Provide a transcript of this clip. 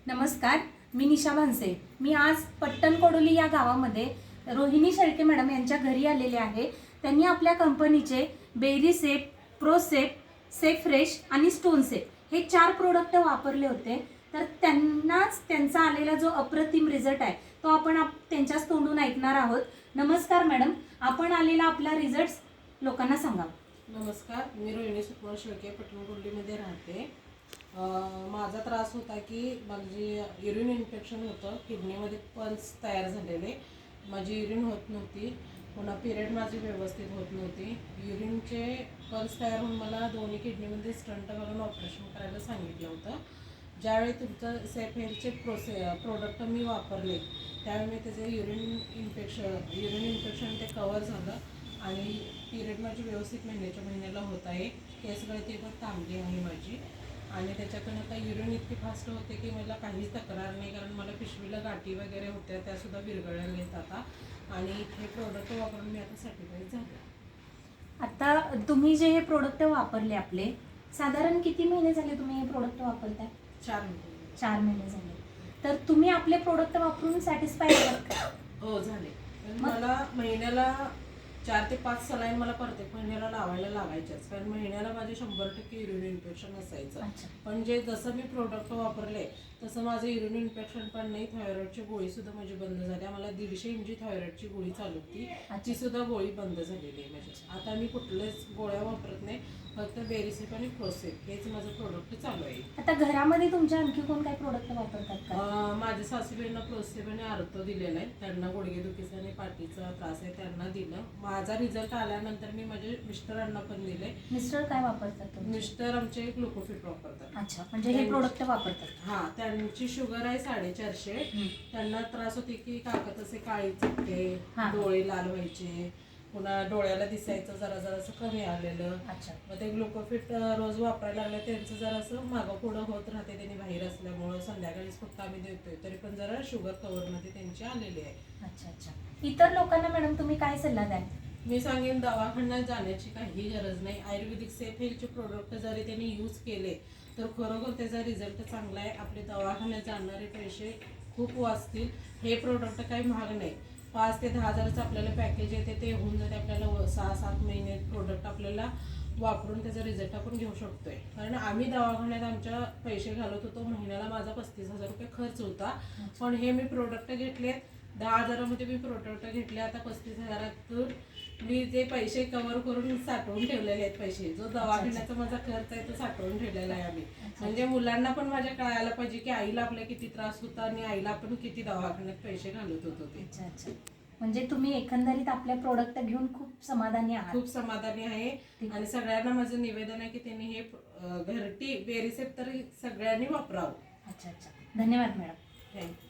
नमस्कार, मी निशा भानसे। मी आज पट्टण कोडोली या गावामध्ये रोहिणी शेळके मॅडम यांच्या घरी आलेले आहे। त्यांनी आपल्या कंपनीचे berry safe, pro safe, safe fresh आणि स्टोन सेफ हे 4 प्रोडक्ट वापरले होते। तर त्यांचा आलेला जो अप्रतिम रिझल्ट आहे तो आपण त्यांच्याच तोंडून ऐकणार आहोत। नमस्कार मॅडम, आपण आलेला आपला रिझल्ट लोकांना सांगा। नमस्कार, मी रोहिणी सुकुमार शेळके पट्टण कोडोलीमध्ये राहते। माझा त्रास होता की माझी युरिन इन्फेक्शन होतं, किडनीमध्ये पल्स तयार झालेले, माझी युरिन होत नव्हती, पुन्हा पिरियड माझी व्यवस्थित होत नव्हती। युरिनचे पल्स तयार होऊन मला दोन्ही किडनीमध्ये स्टंट घालून ऑपरेशन करायला सांगितलं होतं। ज्यावेळी तुमचं सेफ हेल्थचे प्रोडक्ट मी वापरले त्यावेळी मी त्याचे युरिन इन्फेक्शन ते कवर झालं आणि पिरियड माझी व्यवस्थित महिन्याला होत आहे। केस गळती पण थांबली आहे माझी आणि त्याच्यातून आता युरिन इतकी फास्ट होते की मला काहीच तक्रार नाही, कारण मला पिशवीला गाठी वगैरे होत्या त्यासुद्धा विरघळल्या नाहीत आता। आणि हे प्रोडक्ट वापरून मी आता सॅटिस्फाईड झाले। आता तुम्ही जे हे प्रोडक्ट वापरले आपले साधारण किती महिने झाले तुम्ही हे प्रोडक्ट वापरताय? 4 महिने। 4 महिने झाले। तर तुम्ही आपले प्रोडक्ट वापरून सॅटिस्फाईड आहात का? हो झाले, पण मला महिन्याला 4 ते 5 सलाईन मला प्रत्येक महिन्याला लावायला लागायच्याच, कारण महिन्याला माझे 100% युरिन इन्फेक्शन असायचं। पण जे जसं मी प्रोडक्ट वापरले तसं माझं युरिन इन्फेक्शन पण नाही, थायरॉइडची गोळी सुद्धा माझी बंद झाली। मला 150 mg थायरॉइडची गोळी चालू होती, ती सुद्धा गोळी बंद झालेली आहे माझी। आता मी कुठल्याच गोळ्या वापरत नाही, फक्त बेरीसेफ आणि प्रोसेफ हेच माझं प्रोडक्ट चालू आहे। आता घरामध्ये तुमच्या आणखी कोण काय प्रोडक्ट वापरतात का? माझ्या सासूबाईंना प्रोसेफ आणि आर्थो दिलेला आहे, त्यांना गुडघेदुखीचा आणि पाठीचा त्रास आहे त्यांना दिलं। माझा रिझल्ट आल्यानंतर मी माझ्या मिस्टरांना पण दिले। मिस्टर काय वापरतात तुमचे? मिस्टर आमचे ग्लुकोफिट वापरतात। अच्छा, म्हणजे हे प्रोडक्ट वापरतात। हां, त्यांची शुगर आहे 450। त्यांना त्रास होते की काकत असे काळी चपटे, डोळे लाल व्हायचे, पुन्हा डोळ्याला दिसायचं जरा जरासं कमी आलेलं। अच्छा, मग ते ग्लुकोफिट रोज वापरायला लागले, त्यांचं जरासं मागं पुढं होत राहते, त्यांनी बाहेर असल्यामुळं संध्याकाळीच फक्त आम्ही देतोय, तरी पण जरा शुगर कव्हरमध्ये त्यांची आलेली आहे। अच्छा अच्छा। इतर लोकांना मॅडम तुम्ही काय सल्ला द्याल? मी सांगेन दवाखान्यात जाण्याची काही गरज नाही। आयुर्वेदिक सेफ हेल्थचे प्रोडक्ट जरी त्यांनी यूज केले तर खरोखर त्याचा रिझल्ट चांगला आहे। आपले दवाखान्यात जाणारे पैसे खूप वाचतील। हे प्रोडक्ट काही महाग नाही, 5 ते 10 हजाराचं आपल्याला पॅकेज येते, ते होऊन जाते आपल्याला 6-7 महिने प्रोडक्ट आपल्याला वापरून त्याचा रिझल्ट आपण घेऊ शकतोय। कारण आम्ही दवाखान्यात आमच्या पैसे घालत होतो, महिन्याला माझा 35,000 रुपये खर्च होता। पण हे मी प्रोडक्ट घेतले 10 हजारामध्ये मी प्रोडक्ट घेतले, आता 35,000तून मी ते पैसे कव्हर करून साठवून ठेवलेले आहेत पैसे। जो दवाखान्याचा माझा खर्च आहे तो साठवून ठेवलेला आहे आम्ही, म्हणजे मुलांना पण माझ्या कळायला पाहिजे की आईला आपल्या किती त्रास होता आणि आईला आपण किती दवाखान्यात पैसे घालत होतो ते। अच्छा अच्छा, म्हणजे तुम्ही एकंदरीत आपल्या प्रोडक्ट घेऊन खूप समाधानी आहात? खूप समाधानी आहे आणि सगळ्यांना माझं निवेदन आहे की त्यांनी हे घरटी बेरीसेफ तरी सगळ्यांनी वापरावं। अच्छा अच्छा, धन्यवाद मॅडम। थँक्यू।